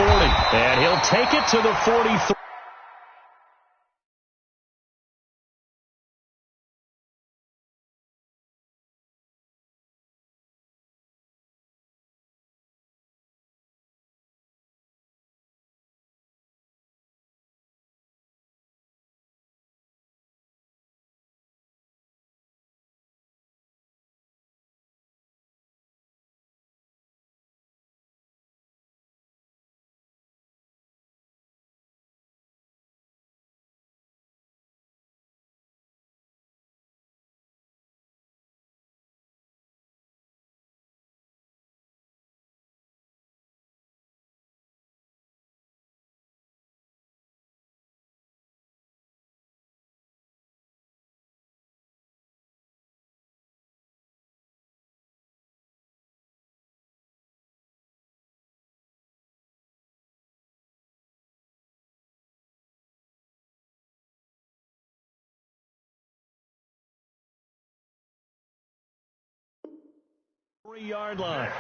40. And he'll take it to the 43. Yard line.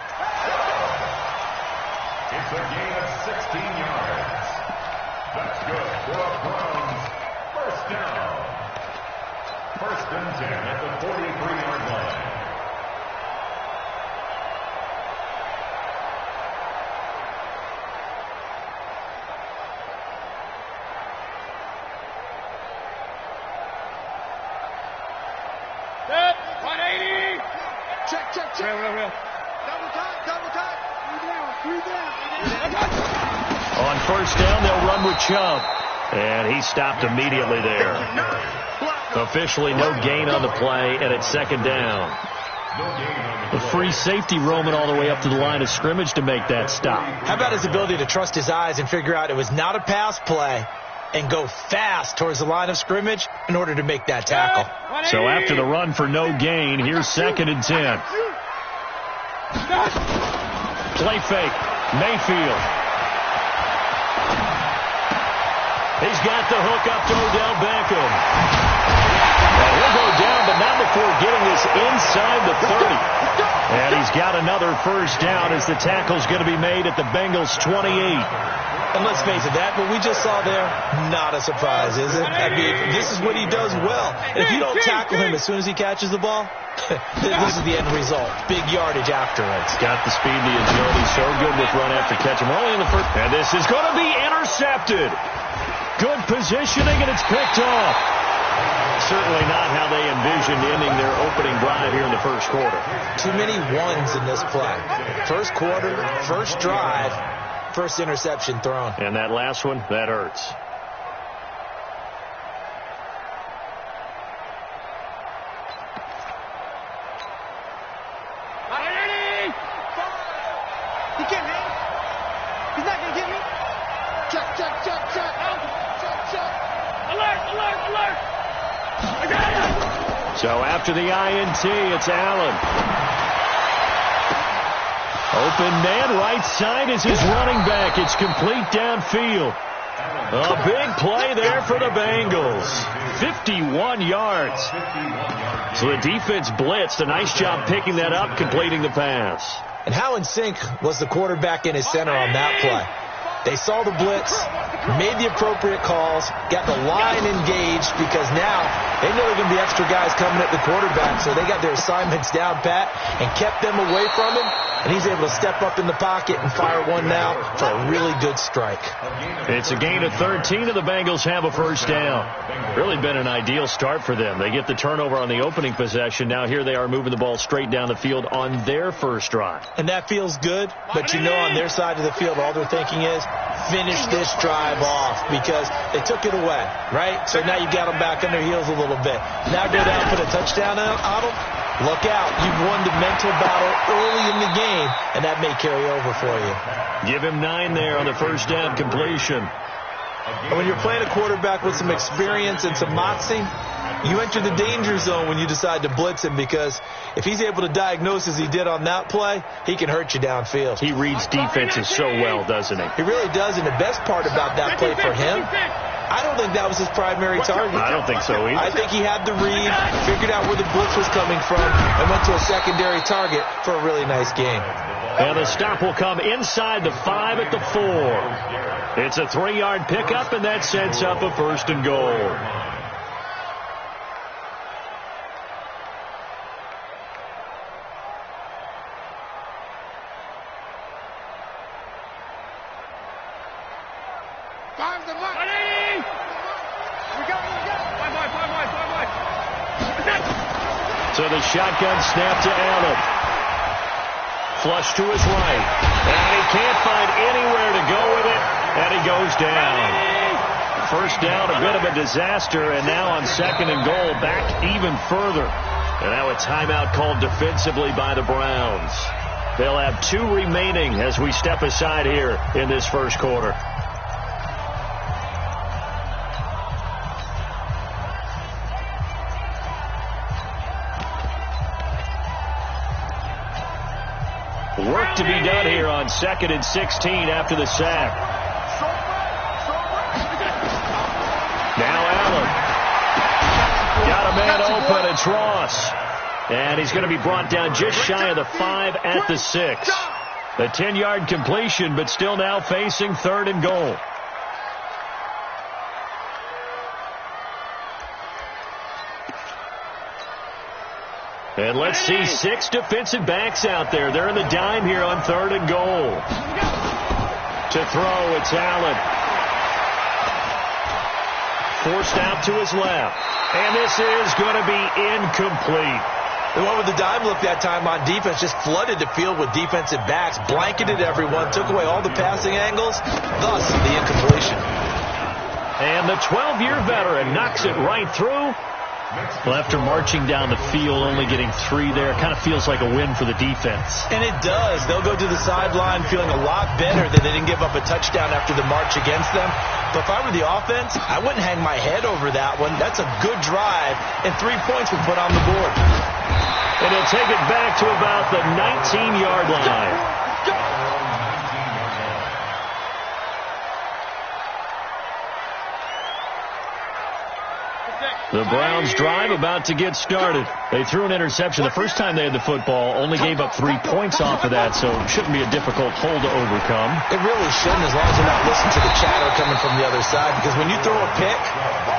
It's a gain of 16 yards. That's good for a Browns first down. 1st and 10 at the 43-yard line. Set. 180. Check. Real. Double time. 3 down. On 1st down, they'll run with Chubb. And he stopped immediately there. Officially no gain on the play, and it's 2nd down. The free safety roaming all the way up to the line of scrimmage to make that stop. How about his ability to trust his eyes and figure out it was not a pass play and go fast towards the line of scrimmage in order to make that tackle. So after the run for no gain, here's 2nd and 10. Play fake. Mayfield. He's got the hook up to Odell Beckham. And he'll go down, but not before getting this inside the 30. And he's got another 1st down as the tackle's going to be made at the Bengals' 28. And let's face it, that what we just saw there, not a surprise, is it? I mean, this is what he does well. And if you don't tackle him as soon as he catches the ball, this is the end result. Big yardage after it. He's got the speed, the agility, so good with run after catch. We're only in the 1st. And this is going to be intercepted. Good positioning, and it's picked off. Certainly not how they envisioned ending their opening drive here in the 1st quarter. Too many ones in this play. 1st quarter, 1st drive, 1st interception thrown. And that last one, that hurts. He can't hit. He's not going to get me. Check. Alert. I got it. So after the INT, it's Allen. Open man, right side is his running back. It's complete downfield. A big play there for the Bengals. 51 yards. So the defense blitzed. A nice job picking that up, completing the pass. And how in sync was the quarterback in his center on that play? They saw the blitz, made the appropriate calls, got the line engaged because now they know there are going to be extra guys coming at the quarterback, so they got their assignments down pat and kept them away from him, and he's able to step up in the pocket and fire one now for a really good strike. It's a gain of 13, and the Bengals have a 1st down. Really been an ideal start for them. They get the turnover on the opening possession. Now here they are moving the ball straight down the field on their 1st drive. And that feels good, but you know on their side of the field all they're thinking is finish this drive off because they took it away, right? So now you got them back on their heels a little bit. Now go down, put a touchdown on them. Look out. You've won the mental battle early in the game, and that may carry over for you. Give him 9 there on the 1st down completion. And when you're playing a quarterback with some experience and some moxie, you enter the danger zone when you decide to blitz him because if he's able to diagnose as he did on that play, he can hurt you downfield. He reads defenses so well, doesn't he? He really does, and the best part about that play for him, I don't think that was his primary target. I don't think so either. I think he had the read, figured out where the blitz was coming from, and went to a secondary target for a really nice game. And the stop will come inside the 5 at the 4. It's a 3-yard pickup, and that sets up a 1st and goal. So the shotgun snap to Allen. Flush to his right. And he can't find anywhere to go with it. And he goes down. First down, a bit of a disaster. And now on 2nd and goal, back even further. And now a timeout called defensively by the Browns. They'll have 2 remaining as we step aside here in this first quarter. Work to be done here on 2nd and 16 after the sack. Now Allen. Got a man open. It's Ross. And he's going to be brought down just shy of the 5 at the 6. A 10-yard completion, but still now facing 3rd and goal. And let's see 6 defensive backs out there. They're in the dime here on 3rd and goal. To throw, it's Allen. Forced out to his left. And this is going to be incomplete. The one with the dime look that time on defense just flooded the field with defensive backs, blanketed everyone, took away all the passing angles, thus the incompletion. And the 12-year veteran knocks it right through. Well, after marching down the field, only getting 3 there, kind of feels like a win for the defense. And it does. They'll go to the sideline feeling a lot better that they didn't give up a touchdown after the march against them. But if I were the offense, I wouldn't hang my head over that one. That's a good drive, and 3 points were put on the board. And he'll take it back to about the 19-yard line. The Browns drive about to get started. They threw an interception the first time they had the football, only gave up 3 points off of that, so it shouldn't be a difficult hole to overcome. It really shouldn't, as long as you're not listening to the chatter coming from the other side, because when you throw a pick,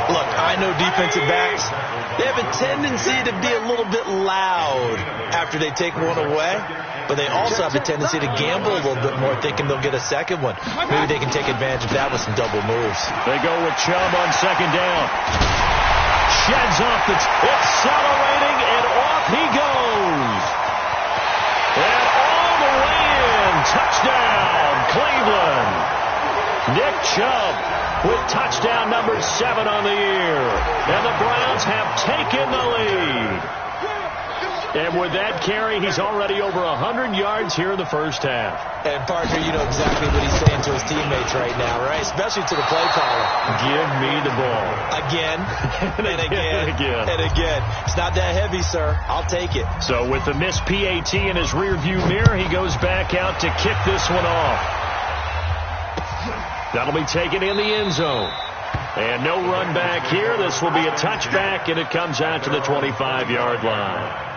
look, I know defensive backs, they have a tendency to be a little bit loud after they take one away, but they also have a tendency to gamble a little bit more, thinking they'll get a second one. Maybe they can take advantage of that with some double moves. They go with Chubb on 2nd down. Sheds off accelerating, and off he goes. And all the way in. Touchdown, Cleveland. Nick Chubb with touchdown number 7 on the year. And the Browns have taken the lead. And with that carry, he's already over 100 yards here in the first half. And, Parker, you know exactly what he's saying to his teammates right now, right? Especially to the play caller. Give me the ball. Again, and again, and again. It's not that heavy, sir. I'll take it. So with the missed PAT in his rearview mirror, he goes back out to kick this one off. That'll be taken in the end zone. And no run back here. This will be a touchback, and it comes out to the 25-yard line.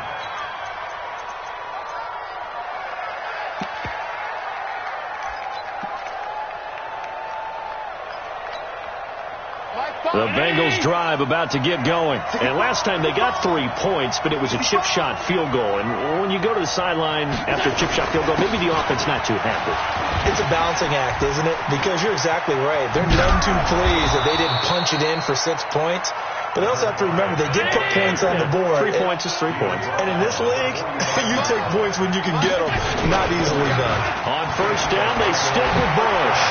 The Bengals drive about to get going. And last time they got 3 points, but it was a chip shot field goal. And when you go to the sideline after a chip shot field goal, maybe the offense not too happy. It's a balancing act, isn't it? Because you're exactly right. They're none too pleased that they didn't punch it in for 6 points. But they also have to remember they did put points on the board. 3 points is 3 points. And in this league, you take points when you can get them. Not easily done. On first down, they stick with Bush.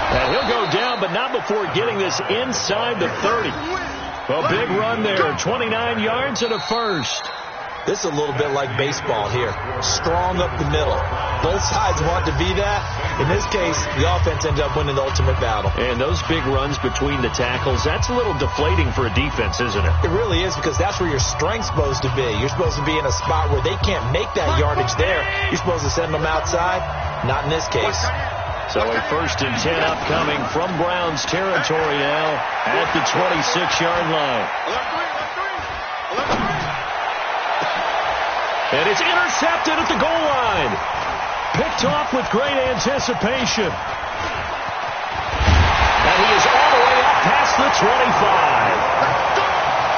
And he'll go down, but not before getting this inside the 30. A big run there, 29 yards and a first. This is a little bit like baseball here. Strong up the middle. Both sides want to be that. In this case, the offense ended up winning the ultimate battle. And those big runs between the tackles, that's a little deflating for a defense, isn't it? It really is, because that's where your strength's supposed to be. You're supposed to be in a spot where they can't make that yardage there. You're supposed to send them outside. Not in this case. So a 1st and 10 upcoming from Browns territory now at the 26-yard line. And it's intercepted at the goal line. Picked off with great anticipation. And he is all the way up past the 25.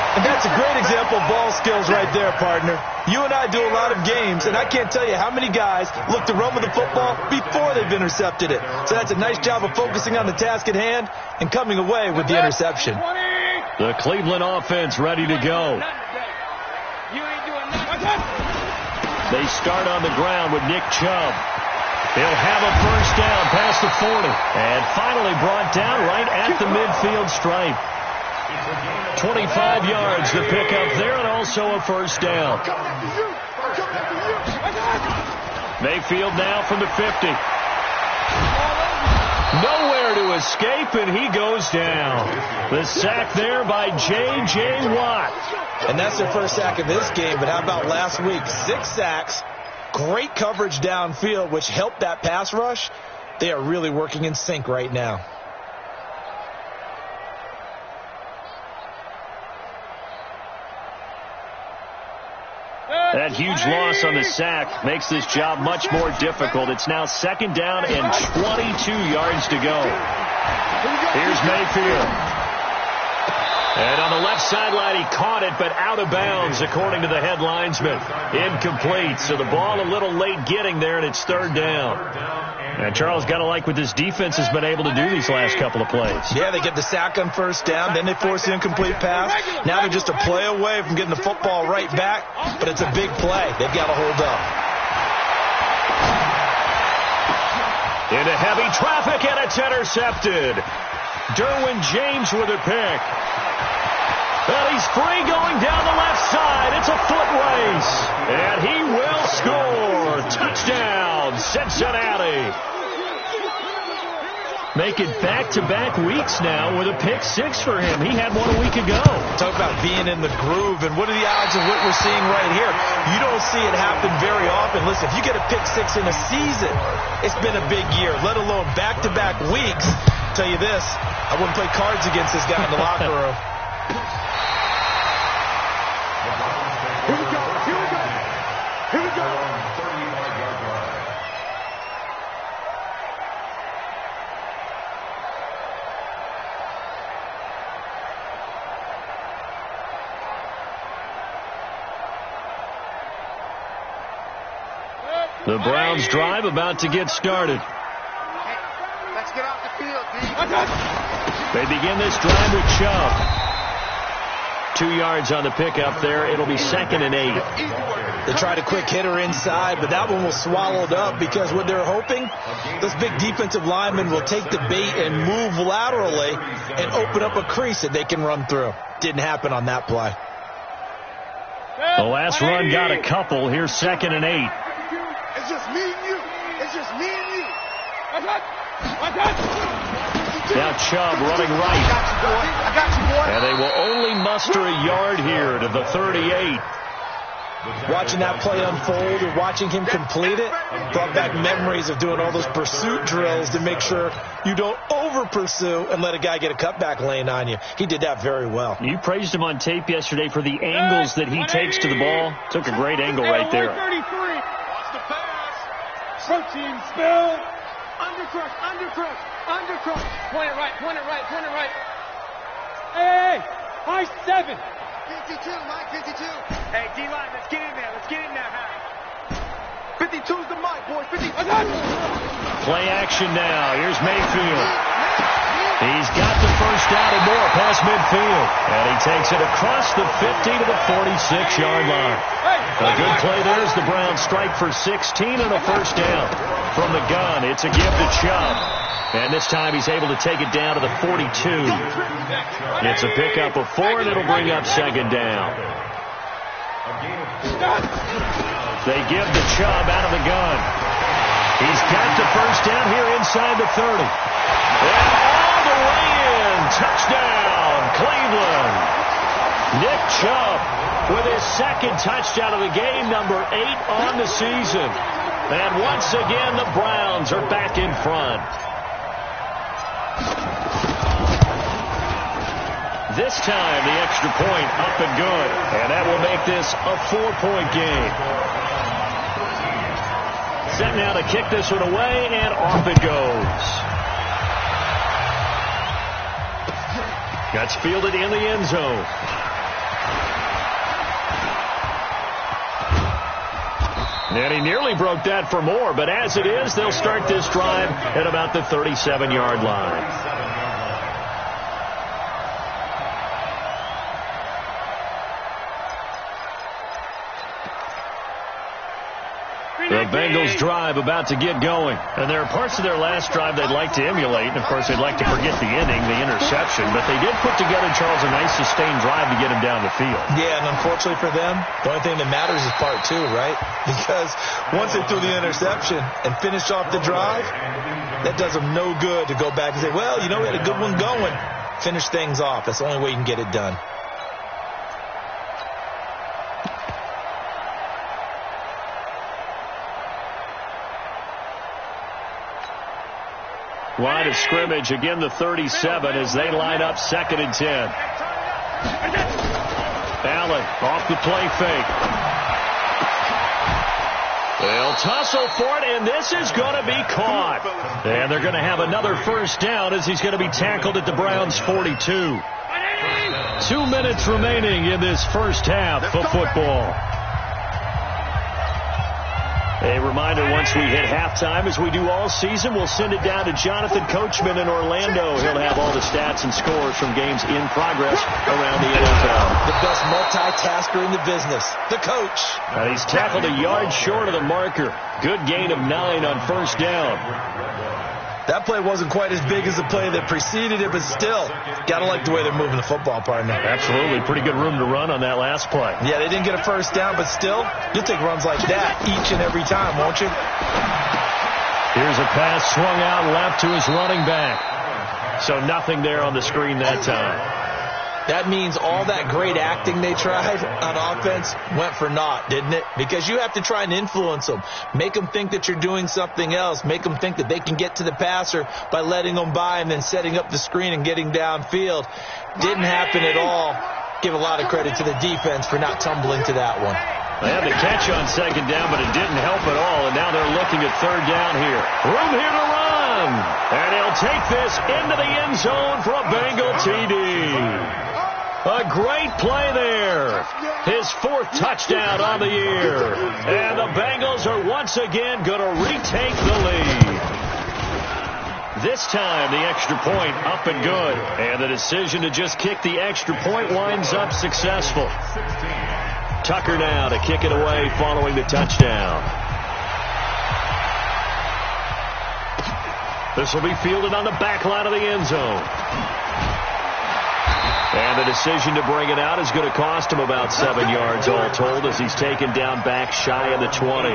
And that's a great example of ball skills right there, partner. You and I do a lot of games, and I can't tell you how many guys look to run with the football before they've intercepted it. So that's a nice job of focusing on the task at hand and coming away with the interception. The Cleveland offense ready to go. They start on the ground with Nick Chubb. He'll have a first down past the 40. And finally brought down right at the midfield stripe. 25 yards to pick up there, and also a first down. Mayfield now from the 50. Nowhere to escape, and he goes down. The sack there by J.J. Watt. And that's their first sack of this game, but how about last week? 6 sacks, great coverage downfield, which helped that pass rush. They are really working in sync right now. That huge loss on the sack makes this job much more difficult. It's now second down and 22 yards to go. Here's Mayfield. And on the left sideline, he caught it, but out of bounds, according to the head linesman. Incomplete. So the ball a little late getting there, and it's third down. And Charles, got to like what this defense has been able to do these last couple of plays. Yeah, they get the sack on first down, then they force the incomplete pass. Now they're just a play away from getting the football right back, but it's a big play. They've got to hold up. Into heavy traffic, and it's intercepted. Derwin James with a pick. Well, he's free going down the left side. It's a foot race. And he will score. Touchdown, Cincinnati. Making back-to-back weeks now with a pick 6 for him. He had one a week ago. Talk about being in the groove, and what are the odds of what we're seeing right here? You don't see it happen very often. Listen, if you get a pick 6 in a season, it's been a big year, let alone back-to-back weeks. I'll tell you this, I wouldn't play cards against this guy in the locker room. Here we go. Here we go. 35-yard line. The Browns drive about to get started. Hey, let's get off the field, D. They begin this drive with Chubb. 2 yards on the pickup there. It'll be 2nd and 8. They tried a quick hitter inside, but that one was swallowed up because what they're hoping, this big defensive lineman will take the bait and move laterally and open up a crease that they can run through. Didn't happen on that play. The last run got a couple. Here's 2nd and 8. It's just me and you. It's just me and you. Now Chubb running right. I got you, boy. And they will only muster a yard here to the 38. Watching that play unfold and watching him complete it brought back memories of doing all those pursuit drills to make sure you don't over-pursue and let a guy get a cutback lane on you. He did that very well. You praised him on tape yesterday for the angles that he takes to the ball. Took a great angle right there. Watch the pass. Protein spill. Undercrush. Point it right. Hey, high 7. 52, Mike, 52. Hey, D-line, let's get in there, Harry. 52's the mic, boy. 50. Play action now. Here's Mayfield. He's got the first down and more past midfield. And he takes it across the 50 to the 46-yard line. A good play there as the Browns strike for 16 and a first down. From the gun, it's a give to Chubb. And this time he's able to take it down to the 42. It's a pickup of 4, and it'll bring up 2nd down. They give to Chubb out of the gun. He's got the first down here inside the 30. And all the way in. Touchdown, Cleveland. Nick Chubb with his 2nd touchdown of the game, number 8 on the season. And once again, the Browns are back in front. This time, the extra point up and good. And that will make this a 4-point game. Set now to kick this one away, and off it goes. That's fielded in the end zone. And he nearly broke that for more, but as it is, they'll start this drive at about the 37-yard line. The Bengals drive about to get going. And there are parts of their last drive they'd like to emulate. And, of course, they'd like to forget the inning, the interception. But they did put together, Charles, a nice sustained drive to get him down the field. Yeah, and unfortunately for them, the only thing that matters is part two, right? Because once they threw the interception and finished off the drive, that does them no good to go back and say, well, you know, we had a good one going. Finish things off. That's the only way you can get it done. Line of scrimmage, again the 37 as they line up 2nd and 10. Allen off the play fake. They'll tussle for it, and this is going to be caught. And they're going to have another first down as he's going to be tackled at the Browns' 42. 2 minutes remaining in this first half of football. A reminder, once we hit halftime, as we do all season, we'll send it down to Jonathan Coachman in Orlando. He'll have all the stats and scores from games in progress around the NFL. The best multitasker in the business, the coach. And he's tackled a yard short of the marker. Good gain of 9 on first down. That play wasn't quite as big as the play that preceded it, but still, got to like the way they're moving the football, partner. Absolutely. Pretty good room to run on that last play. Yeah, they didn't get a first down, but still, you'll take runs like that each and every time, won't you? Here's a pass swung out left to his running back. So nothing there on the screen that time. That means all that great acting they tried on offense went for naught, didn't it? Because you have to try and influence them. Make them think that you're doing something else. Make them think that they can get to the passer by letting them by and then setting up the screen and getting downfield. Didn't happen at all. Give a lot of credit to the defense for not tumbling to that one. They had the catch on 2nd down, but it didn't help at all. And now they're looking at 3rd down here. Room here to run. And he'll take this into the end zone for a Bengal TD. A great play there. His 4th touchdown on the year. And the Bengals are once again going to retake the lead. This time, the extra point up and good. And the decision to just kick the extra point winds up successful. Tucker now to kick it away following the touchdown. This will be fielded on the back line of the end zone. And the decision to bring it out is going to cost him about 7 yards all told as he's taken down back shy of the 20.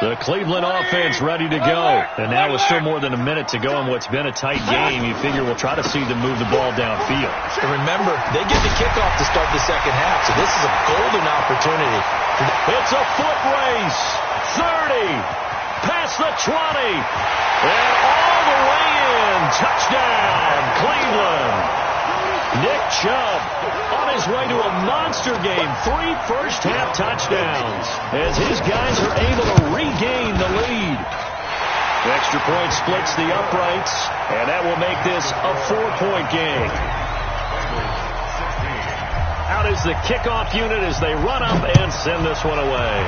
The Cleveland offense ready to go. And now with still more than a minute to go in what's been a tight game, you figure we'll try to see them move the ball downfield. And remember, they get the kickoff to start the second half, so this is a golden opportunity. It's a foot race. 30. Past the 20. And all the way in. Touchdown, Cleveland. Nick Chubb on his way to a monster game. 3 first-half touchdowns as his guys are able to regain the lead. The extra point splits the uprights, and that will make this a 4-point game. Out is the kickoff unit as they run up and send this one away.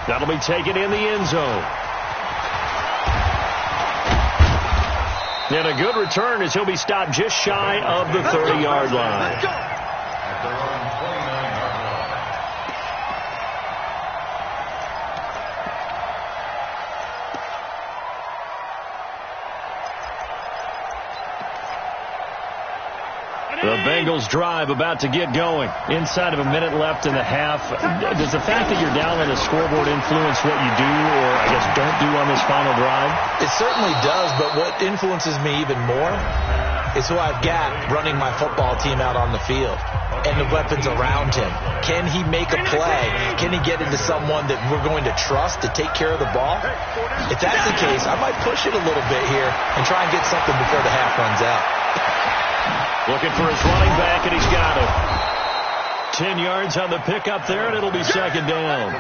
That'll be taken in the end zone. And a good return as he'll be stopped just shy of the 30-yard line. The The Bengals drive about to get going. Inside of a minute left in the half. Does the fact that you're down on the scoreboard influence what you do or, I guess, don't do on this final drive? It certainly does, but what influences me even more is who I've got running my football team out on the field and the weapons around him. Can he make a play? Can he get into someone that we're going to trust to take care of the ball? If that's the case, I might push it a little bit here and try and get something before the half runs out. Looking for his running back, and he's got it. 10 yards on the pickup there, and it'll be second down.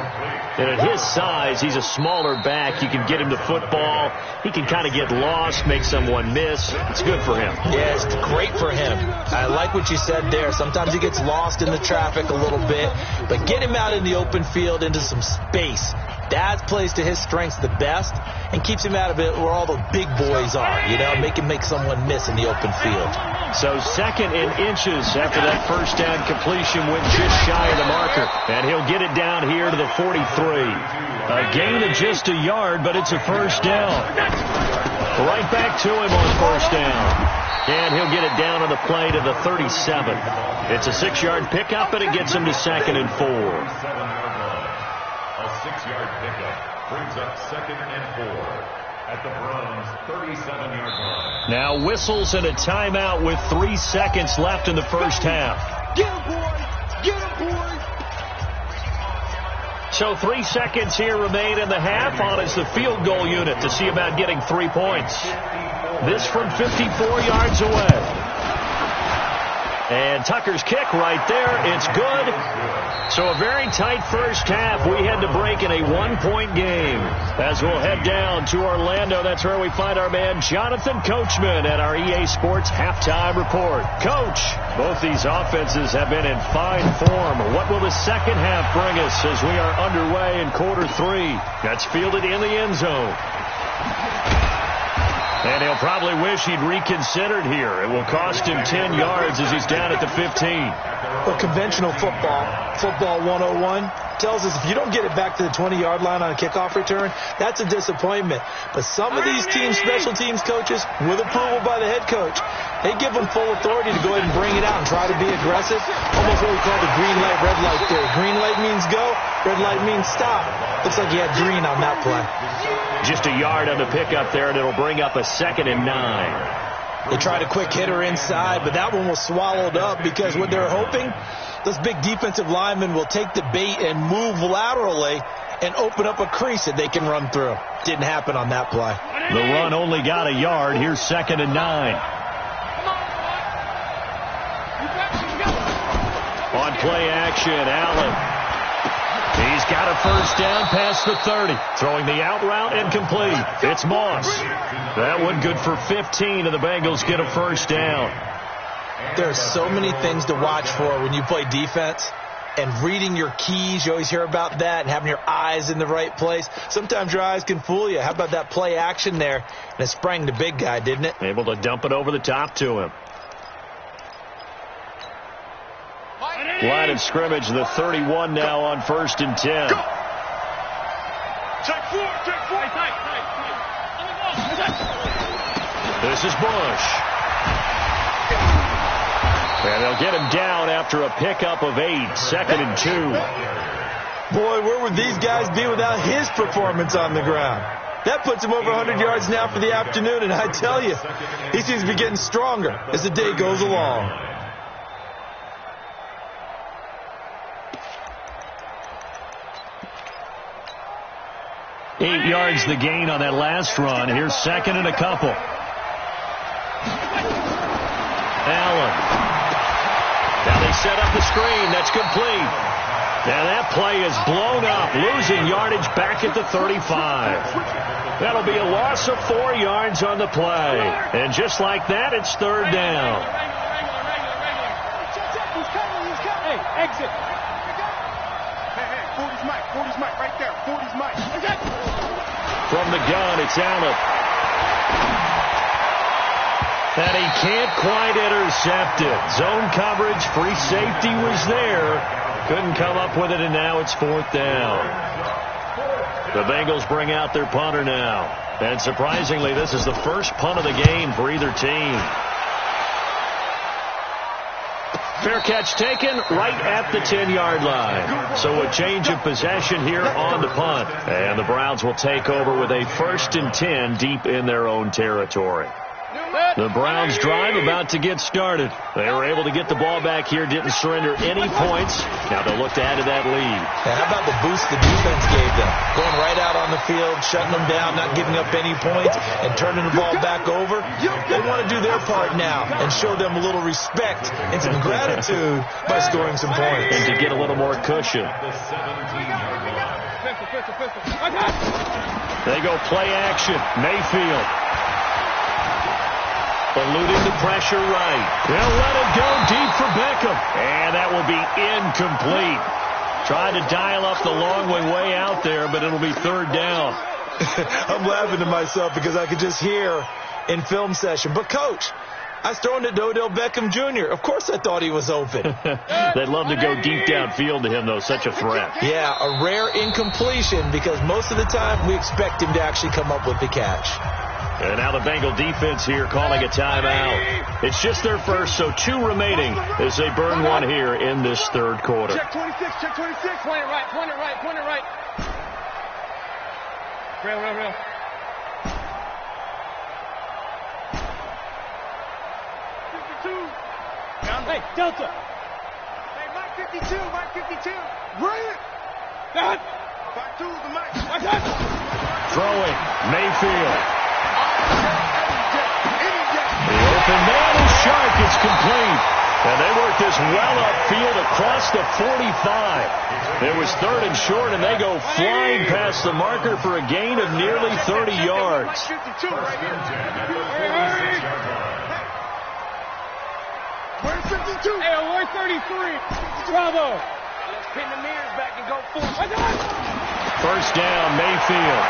And at his size, he's a smaller back. You can get him to football. He can kind of get lost, make someone miss. It's good for him. Yeah, it's great for him. I like what you said there. Sometimes he gets lost in the traffic a little bit, but get him out in the open field into some space. That plays to his strengths the best and keeps him out of it where all the big boys are, you know, make him make someone miss in the open field. So second in inches after that first down completion went just shy of the marker. And he'll get it down here to the 43. A gain of just a yard, but it's a first down. Right back to him on first down. And he'll get it down on the play to the 37. It's a 6-yard pickup, and it gets him to second and 4. A 6-yard pickup brings up second and 4 at the Browns' 37-yard line. Now whistles and a timeout with 3 seconds left in the first half. Get him, boy! Get him, boy! So 3 seconds here remain in the half. On is the field goal unit to see about getting 3 points. This from 54 yards away. And Tucker's kick right there. It's good. So a very tight first half. We had to break in a 1-point game. As we'll head down to Orlando, that's where we find our man Jonathan Coachman at our EA Sports Halftime Report. Coach, both these offenses have been in fine form. What will the second half bring us as we are underway in quarter 3? That's fielded in the end zone. And he'll probably wish he'd reconsidered here. It will cost him 10 yards as he's down at the 15. Well, conventional football 101, tells us if you don't get it back to the 20-yard line on a kickoff return, that's a disappointment. But some of these teams, special teams coaches, with approval by the head coach, they give them full authority to go ahead and bring it out and try to be aggressive. Almost what we call the green light, red light theory. Green light means go, red light means stop. Looks like he had green on that play. Just a yard on the pickup there, and it'll bring up a 2nd and 9. They tried a quick hitter inside, but that one was swallowed up because what they're hoping, those big defensive linemen will take the bait and move laterally and open up a crease that they can run through. Didn't happen on that play. The run only got a yard. Here's 2nd and 9. On play action, Allen. He's got a first down past the 30. Throwing the out route incomplete. It's Moss. That one good for 15, and the Bengals get a first down. There are so many things to watch for when you play defense. And reading your keys, you always hear about that, and having your eyes in the right place. Sometimes your eyes can fool you. How about that play action there? And it sprang the big guy, didn't it? Able to dump it over the top to him. Line of scrimmage, the 31 now on 1st and 10. Go. Check 4. This is Bush. And they'll get him down after a pickup of 8, 2nd and 2. Boy, where would these guys be without his performance on the ground? That puts him over 100 yards now for the afternoon, and I tell you, he seems to be getting stronger as the day goes along. Eight yards the gain on that last run. Here's 2nd and a couple. Allen. Now they set up the screen. That's complete. Now that play is blown up, losing yardage back at the 35. That'll be a loss of 4 yards on the play. And just like that, it's 3rd down. Hey, exit. Hey, 40's Mike right there. 40's Mike. From the gun, it's Allen. And he can't quite intercept it. Zone coverage, free safety was there. Couldn't come up with it, and now it's 4th down. The Bengals bring out their punter now. And surprisingly, this is the first punt of the game for either team. Fair catch taken right at the 10-yard line. So a change of possession here on the punt. And the Browns will take over with a 1st and 10 deep in their own territory. The Browns drive about to get started. They were able to get the ball back here, didn't surrender any points. Now they'll look to add to that lead. And how about the boost the defense gave them? Going right out on the field, shutting them down, not giving up any points, and turning the ball back over. They want to do their part now and show them a little respect and some gratitude by scoring some points. And to get a little more cushion. They go play action. Mayfield. Eluding the pressure right. They'll let it go deep for Beckham. And that will be incomplete. Tried to dial up the long way out there, but it'll be 3rd down. I'm laughing to myself because I could just hear in film session. But, Coach, I was throwing it to Odell Beckham Jr. Of course I thought he was open. They'd love to go deep downfield to him, though. Such a threat. Yeah, a rare incompletion because most of the time we expect him to actually come up with the catch. And now the Bengal defense here calling a timeout. It's just their first, so 2 remaining as they burn one here in this 3rd quarter. Check 26, check 26. Point it right, point it right, point it right. Real. Hey, Delta. Hey, Mike 52, Mike 52. Bring it. Dad. 52 is the Mike. Throwing, Mayfield. The open man is sharp. It's complete. And they work this well upfield across the 45. There was 3rd and short, and they go flying past the marker for a gain of nearly 30 yards. Where's 52? Hey, where's 33? Bravo. Let's pin the mirrors back and go full. 1st down, Mayfield.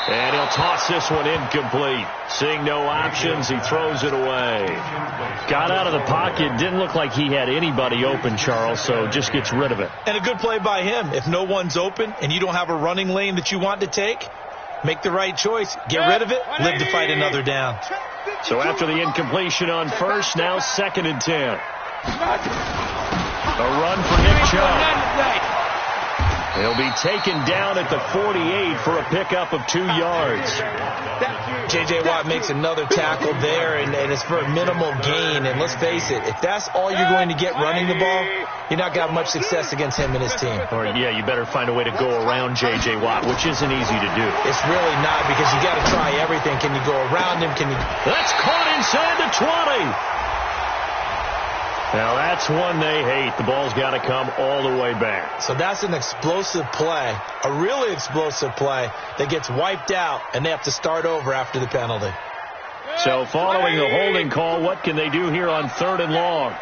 And he'll toss this one incomplete. Seeing no options, he throws it away. Got out of the pocket. Didn't look like he had anybody open, Charles, so just gets rid of it. And a good play by him. If no one's open and you don't have a running lane that you want to take, make the right choice. Get rid of it. Live to fight another down. So after the incompletion on 1st, now 2nd and 10. A run for Nick Chubb. He'll be taken down at the 48 for a pickup of 2 yards. J.J. Watt makes another tackle there, and it's for a minimal gain. And let's face it, if that's all you're going to get running the ball, you're not got much success against him and his team. Or, yeah, you better find a way to go around J.J. Watt, which isn't easy to do. It's really not because you got to try everything. Can you go around him? Can you? That's caught inside the 20. Now, that's one they hate. The ball's got to come all the way back. So that's an explosive play, a really explosive play that gets wiped out, and they have to start over after the penalty. So following the holding call, what can they do here on 3rd and long?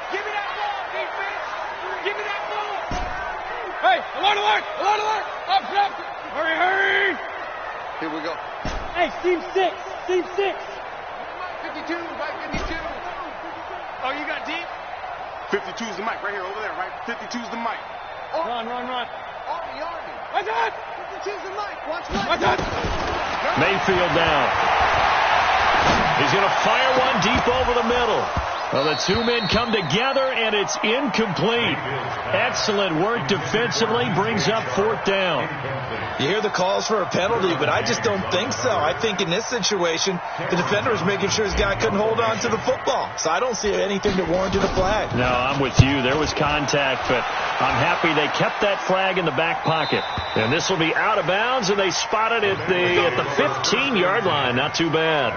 Give me that ball, defense. Give me that ball. Hey, alert. Up. Hurry. Here we go. Hey, team 6. 52, Mike 52. Oh, you got deep? 52 is the mic right here, over there, right? 52 is the mic. Run. Army. Watch out! 52 is the mic. Watch out! Mayfield down. He's going to fire one deep over the middle. Well, the 2 men come together, and it's incomplete. Excellent work defensively. Brings up 4th down. You hear the calls for a penalty, but I just don't think so. I think in this situation, the defender was making sure his guy couldn't hold on to the football. So I don't see anything that warranted a flag. No, I'm with you. There was contact, but I'm happy they kept that flag in the back pocket. And this will be out of bounds, and they spot it at the 15-yard line. Not too bad.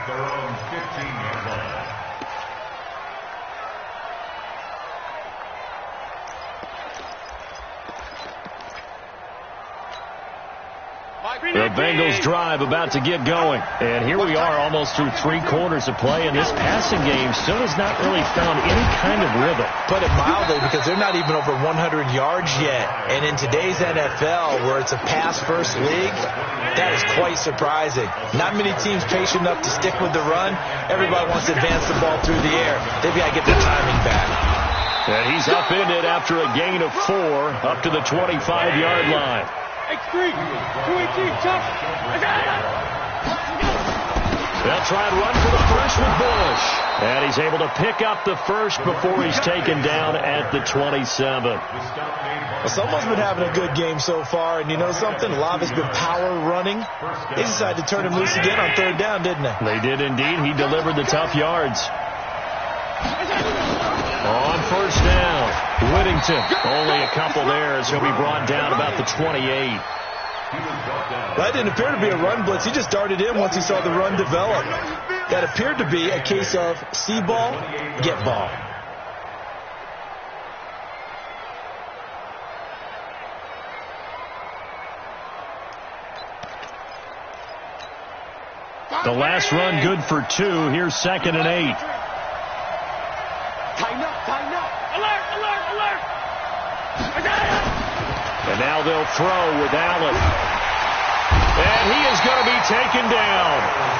The Bengals drive about to get going. And here we are almost through 3 quarters of play, and this passing game still has not really found any kind of rhythm. Put it mildly, because they're not even over 100 yards yet. And in today's NFL, where it's a pass-first league, that is quite surprising. Not many teams patient enough to stick with the run. Everybody wants to advance the ball through the air. They've got to get their timing back. And he's upended after a gain of 4 up to the 25-yard line. X3, 218, chop. They'll try and run for the first with Bush. And he's able to pick up the first before he's taken down at the 27. Well, someone's been having a good game so far, and you know something? A lot of it's been power running. They decided to turn him loose again on third down, didn't they? They did indeed. He delivered the tough yards. On first down, Whittington. Only a couple there as he'll be brought down about the 28. That didn't appear to be a run blitz. He just darted in once he saw the run develop. That appeared to be a case of see ball, get ball. The last run good for 2. Here's 2nd and 8. Tighten up, tighten up. Alert, alert, alert. And now they'll throw with Allen. And he is going to be taken down.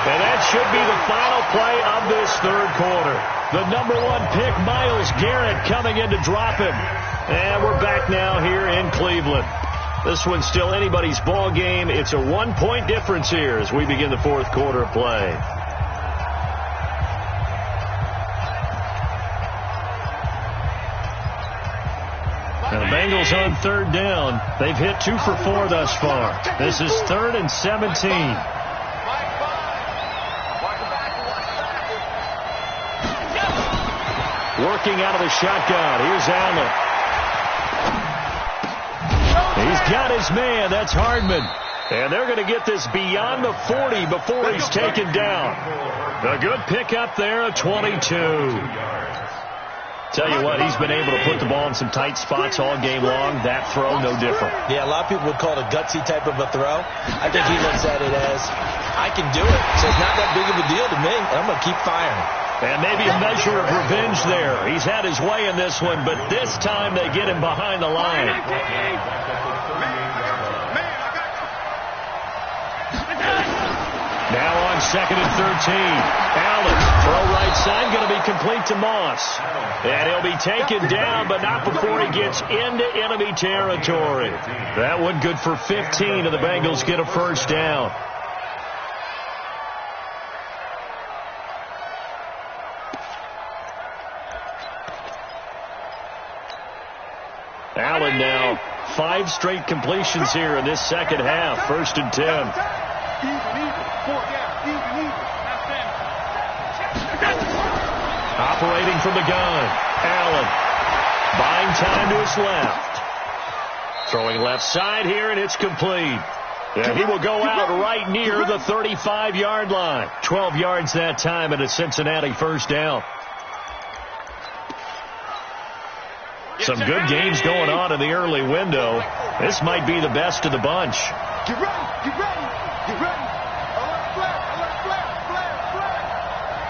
And that should be the final play of this third quarter. The number 1 pick, Myles Garrett, coming in to drop him. And we're back now here in Cleveland. This one's still anybody's ball game. It's a 1-point difference here as we begin the fourth quarter of play. Now the Bengals on third down. They've hit 2 for 4 thus far. This is 3rd and 17. Working out of the shotgun. Here's Allen. He's got his man. That's Hardman. And they're going to get this beyond the 40 before he's taken down. A good pickup there of 22. Tell you what, he's been able to put the ball in some tight spots all game long. That throw, no different. Yeah, a lot of people would call it a gutsy type of a throw. I think he looks at it as, I can do it, so it's not that big of a deal to me, and I'm going to keep firing. And maybe a measure of revenge there. He's had his way in this one, but this time they get him behind the line. Now on 2nd and 13. Allen, throw right side, going to be complete to Moss. And he'll be taken down, but not before he gets into enemy territory. That one good for 15, and the Bengals get a first down. Allen now, 5 straight completions here in this second half. 1st and 10. Operating from the gun. Allen buying time to his left. Throwing left side here, and it's complete. And he will go out right near the 35-yard line. 12 yards that time, and a Cincinnati first down. Some good games going on in the early window. This might be the best of the bunch. Get ready, get ready, get ready. Alert, flare, flare.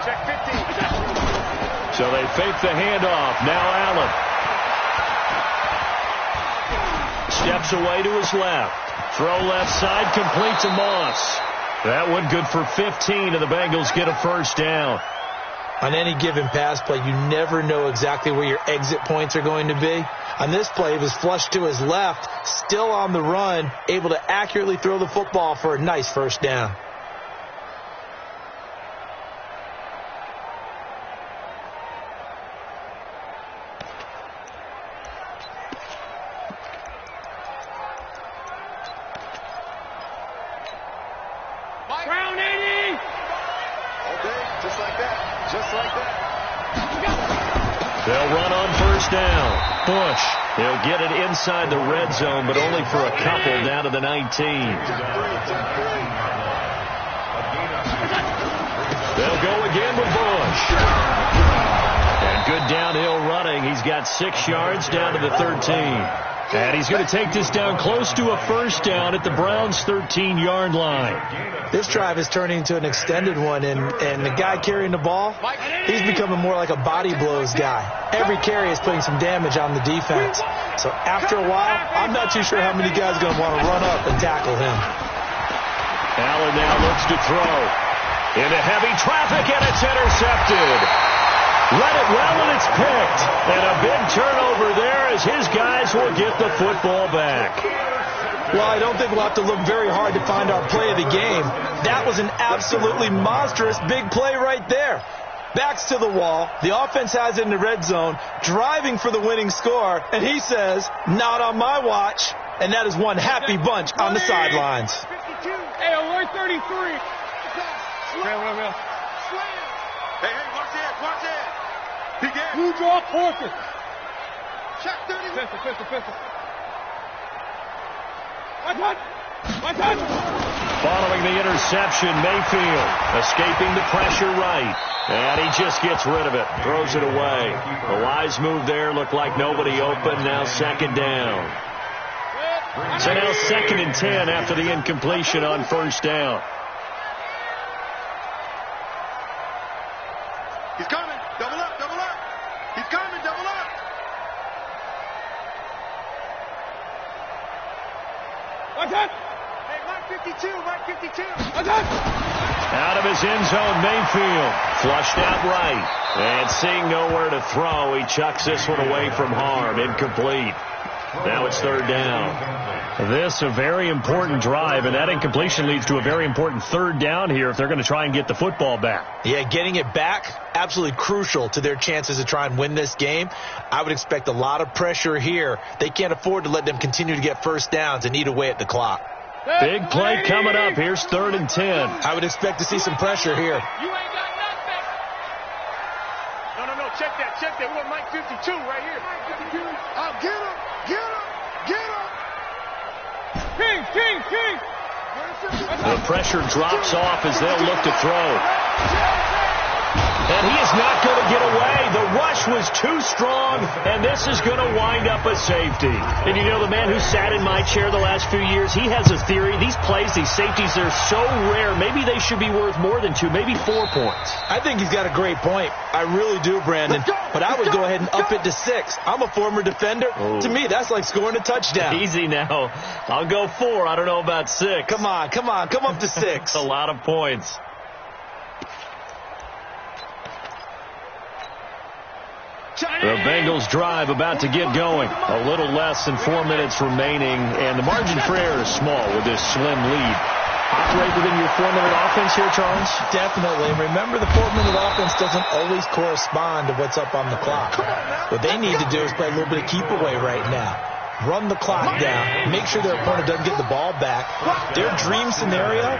Check 15. So they fake the handoff. Now Allen steps away to his left. Throw left side, complete to Moss. That one good for 15, and the Bengals get a first down. On any given pass play, you never know exactly where your exit points are going to be. On this play, it was flushed to his left, still on the run, able to accurately throw the football for a nice first down. Ground 80! Okay, just like that. Just like that. They'll run on first down. Bush, he'll get it inside the red zone, but only for a couple down to the 19. They'll go again with Bush. And good downhill running. He's got 6 yards down to the 13. And he's going to take this down close to a first down at the Browns' 13-yard line. This drive is turning into an extended one, and the guy carrying the ball, he's becoming more like a body blows guy. Every carry is putting some damage on the defense. So after a while, I'm not too sure how many guys are going to want to run up and tackle him. Allen now looks to throw. Into heavy traffic, and it's intercepted. Read it well, and it's picked. And a big turnover there as his guys will get the football back. Well, I don't think we'll have to look very hard to find our play of the game. That was an absolutely monstrous big play right there. Backs to the wall. The offense has it in the red zone, driving for the winning score, and he says, not on my watch. And that is one happy bunch on the sidelines. Hey, alert 33. Real. Hey, watch that. He gets. Blue draw quarter. Check 30. Pistol. My touch. Following the interception, Mayfield escaping the pressure right. And he just gets rid of it, throws it away. A wise move there, looked like nobody open, now second down. So now 2nd and 10 after the incompletion on first down. He's coming. Double up. He's coming. Double up. My touch. Hey, Mike 52. My touch. Out of his end zone, Mayfield flushed out right. And seeing nowhere to throw, he chucks this one away from harm. Incomplete. Now it's 3rd down. This a very important drive, and that incompletion leads to a very important 3rd down here if they're going to try and get the football back. Yeah, getting it back, absolutely crucial to their chances to try and win this game. I would expect a lot of pressure here. They can't afford to let them continue to get first downs and eat away at the clock. Big play coming up. Here's 3rd and 10. I would expect to see some pressure here. You ain't got nothing. No. Check that. We want Mike 52 right here. Oh, get him. King. The pressure drops off as they'll look to throw. And he is not going to get away. The rush was too strong, and this is going to wind up a safety. And you know, the man who sat in my chair the last few years, he has a theory. These plays, these safeties, they're so rare. Maybe they should be worth more than 2, maybe 4 points. I think he's got a great point. I really do, Brandon. But I would go ahead and up it to 6. I'm a former defender. Oh. To me, that's like scoring a touchdown. Easy now. I'll go 4. I don't know about 6. Come on. Come up to 6. A lot of points. The Bengals drive about to get going. A little less than 4 minutes remaining, and the margin for error is small with this slim lead. Operate within your 4-minute offense here, Charles? Definitely. Remember, the 4-minute offense doesn't always correspond to what's up on the clock. What they need to do is play a little bit of keep away right now. Run the clock down. Make sure their opponent doesn't get the ball back. Their dream scenario,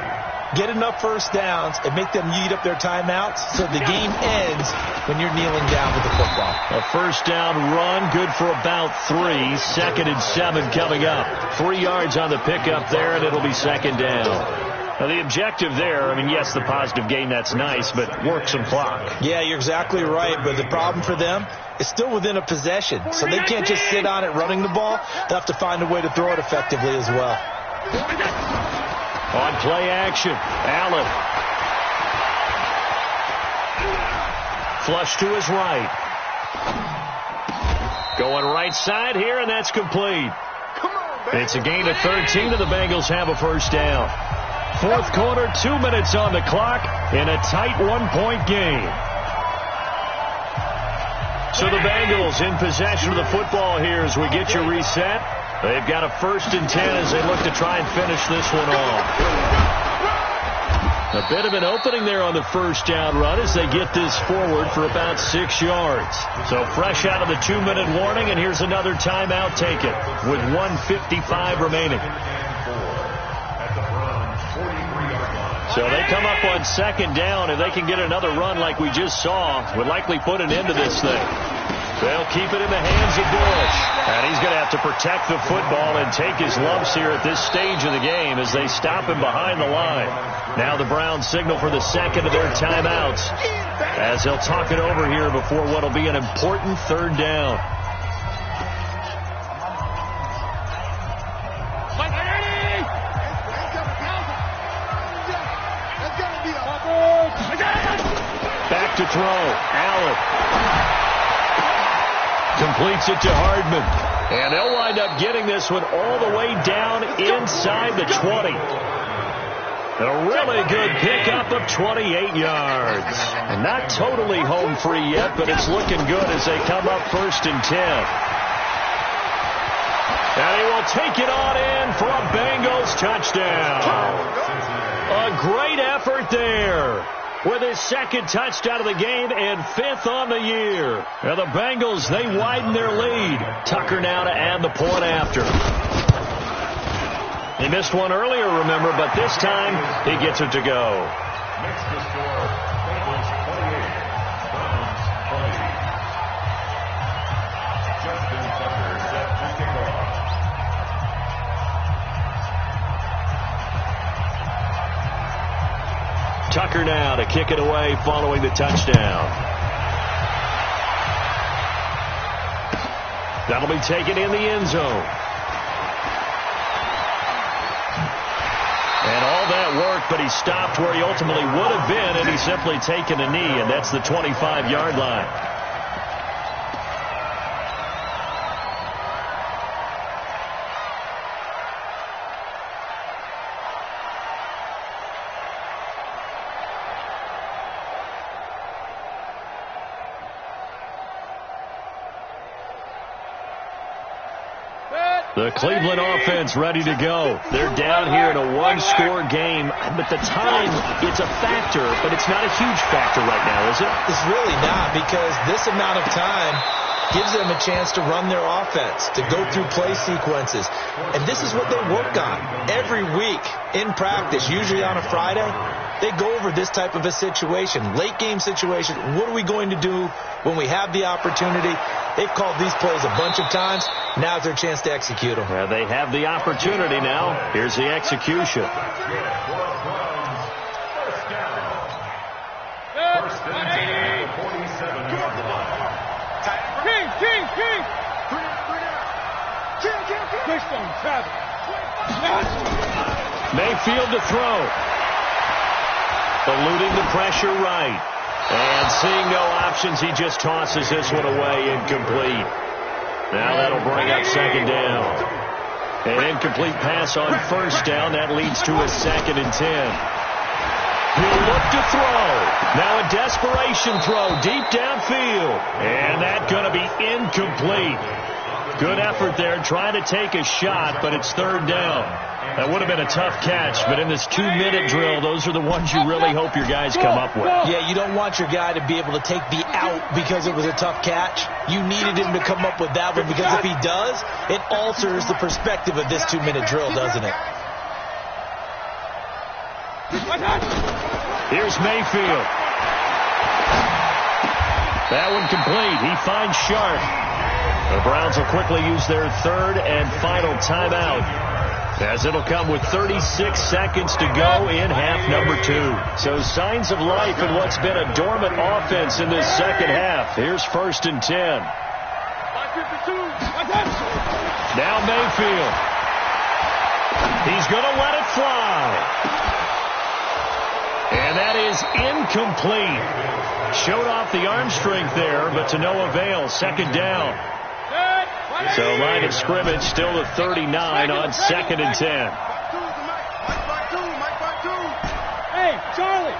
get enough first downs and make them eat up their timeouts so the game ends when you're kneeling down with the football. A first down run, good for about 3. 2nd and 7 coming up. 3 yards on the pickup there, and it'll be 2nd down. Now, the objective there, I mean, yes, the positive gain, that's nice, but work some clock. Yeah, you're exactly right, but the problem for them is still within a possession, so they can't just sit on it running the ball. They'll have to find a way to throw it effectively as well. On play action, Allen. Flush to his right. Going right side here, and that's complete. It's a gain of 13, and the Bengals have a first down. 4th quarter, 2 minutes on the clock in a tight 1-point game. So the Bengals in possession of the football here as we get you reset. They've got a 1st and 10 as they look to try and finish this one off. A bit of an opening there on the first down run as they get this forward for about 6 yards. So fresh out of the 2-minute warning, and here's another timeout taken with 1:55 remaining. So they come up on 2nd down, and they can get another run like we just saw, would likely put an end to this thing. They'll keep it in the hands of Bush. And he's going to have to protect the football and take his lumps here at this stage of the game as they stop him behind the line. Now the Browns signal for the 2nd of their timeouts as they'll talk it over here before what will be an important 3rd down. Back to throw. Allen. Completes it to Hardman. And they'll wind up getting this one all the way down inside the 20. A really good pickup of 28 yards. And not totally home free yet, but it's looking good as they come up 1st and 10. And he will take it on in for a Bengals touchdown. A great effort there with his second touchdown of the game and 5th on the year. Now the Bengals, they widen their lead. Tucker now to add the point after. He missed one earlier, remember, but this time he gets it to go. Makes the score, Bengals 28, Browns 20. Justin Tucker set to kick off. Tucker now to kick it away following the touchdown. That'll be taken in the end zone. And all that work, but he stopped where he ultimately would have been, and he's simply taken a knee, and that's the 25-yard line. The Cleveland offense ready to go. They're down here in a one-score game. But the time, it's a factor, but it's not a huge factor right now, is it? It's really not, because this amount of time gives them a chance to run their offense, to go through play sequences. And this is what they work on every week in practice, usually on a Friday. They go over this type of a situation, late game situation. What are we going to do when we have the opportunity? They've called these plays a bunch of times. Now's their chance to execute them. Well, they have the opportunity now. Here's the execution. First down. First and 10 at the 47-yard line. King! Push on, Travis. Mayfield to throw. Eluding the pressure right. And seeing no options, he just tosses this one away, incomplete. Now that'll bring up second down. An incomplete pass on first down. That leads to a 2nd and 10. He'll look to throw. Now a desperation throw deep downfield. And that's going to be incomplete. Good effort there, trying to take a shot, but it's 3rd down. That would have been a tough catch, but in this 2-minute drill, those are the ones you really hope your guys come up with. Yeah, you don't want your guy to be able to take the out because it was a tough catch. You needed him to come up with that one, because if he does, it alters the perspective of this 2-minute drill, doesn't it? Here's Mayfield. That one complete. He finds Sharp. The Browns will quickly use their 3rd and final timeout, as it'll come with 36 seconds to go in half number 2. So signs of life in what's been a dormant offense in this second half. Here's 1st and 10. Now Mayfield. He's going to let it fly. And that is incomplete. Showed off the arm strength there, but to no avail. 2nd down. So line of scrimmage still to 39 on 2nd and 10. Hey, Charlie.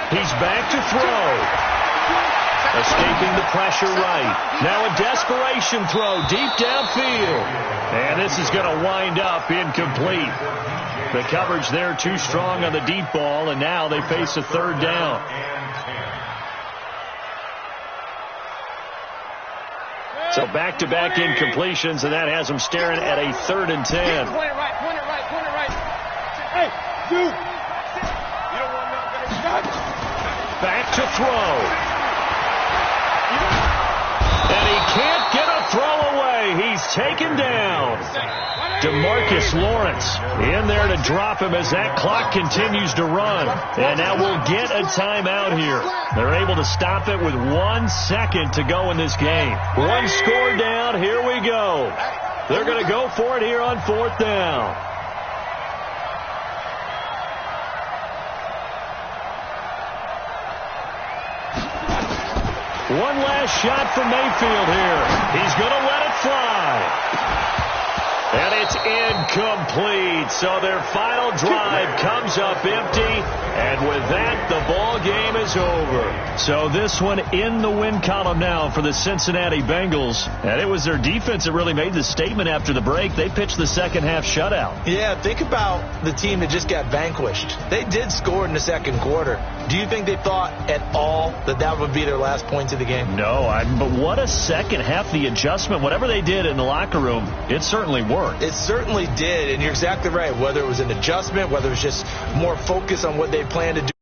He's back to throw. Escaping the pressure right. Now a desperation throw deep downfield. And this is going to wind up incomplete. The coverage there too strong on the deep ball, and now they face a 3rd down. So back-to-back incompletions, and that has them staring at a 3rd and 10. Point it right. Hey, you. You don't want nothing. Back to throw. And he can't get a throw away. He's taken down. DeMarcus Lawrence in there to drop him as that clock continues to run. And now we'll get a timeout here. They're able to stop it with 1 second to go in this game. 1 score down. Here we go. They're going to go for it here on 4th down. One last shot for Mayfield here. He's going to let it fly. And it's incomplete. So their final drive comes up empty. And with that, the ball game is over. So this one in the win column now for the Cincinnati Bengals. And it was their defense that really made the statement after the break. They pitched the second half shutout. Yeah, think about the team that just got vanquished. They did score in the second quarter. Do you think they thought at all that that would be their last point of the game? No, but what a second half. The adjustment, whatever they did in the locker room, it certainly worked. It certainly did, and you're exactly right. Whether it was an adjustment, whether it was just more focus on what they planned to do.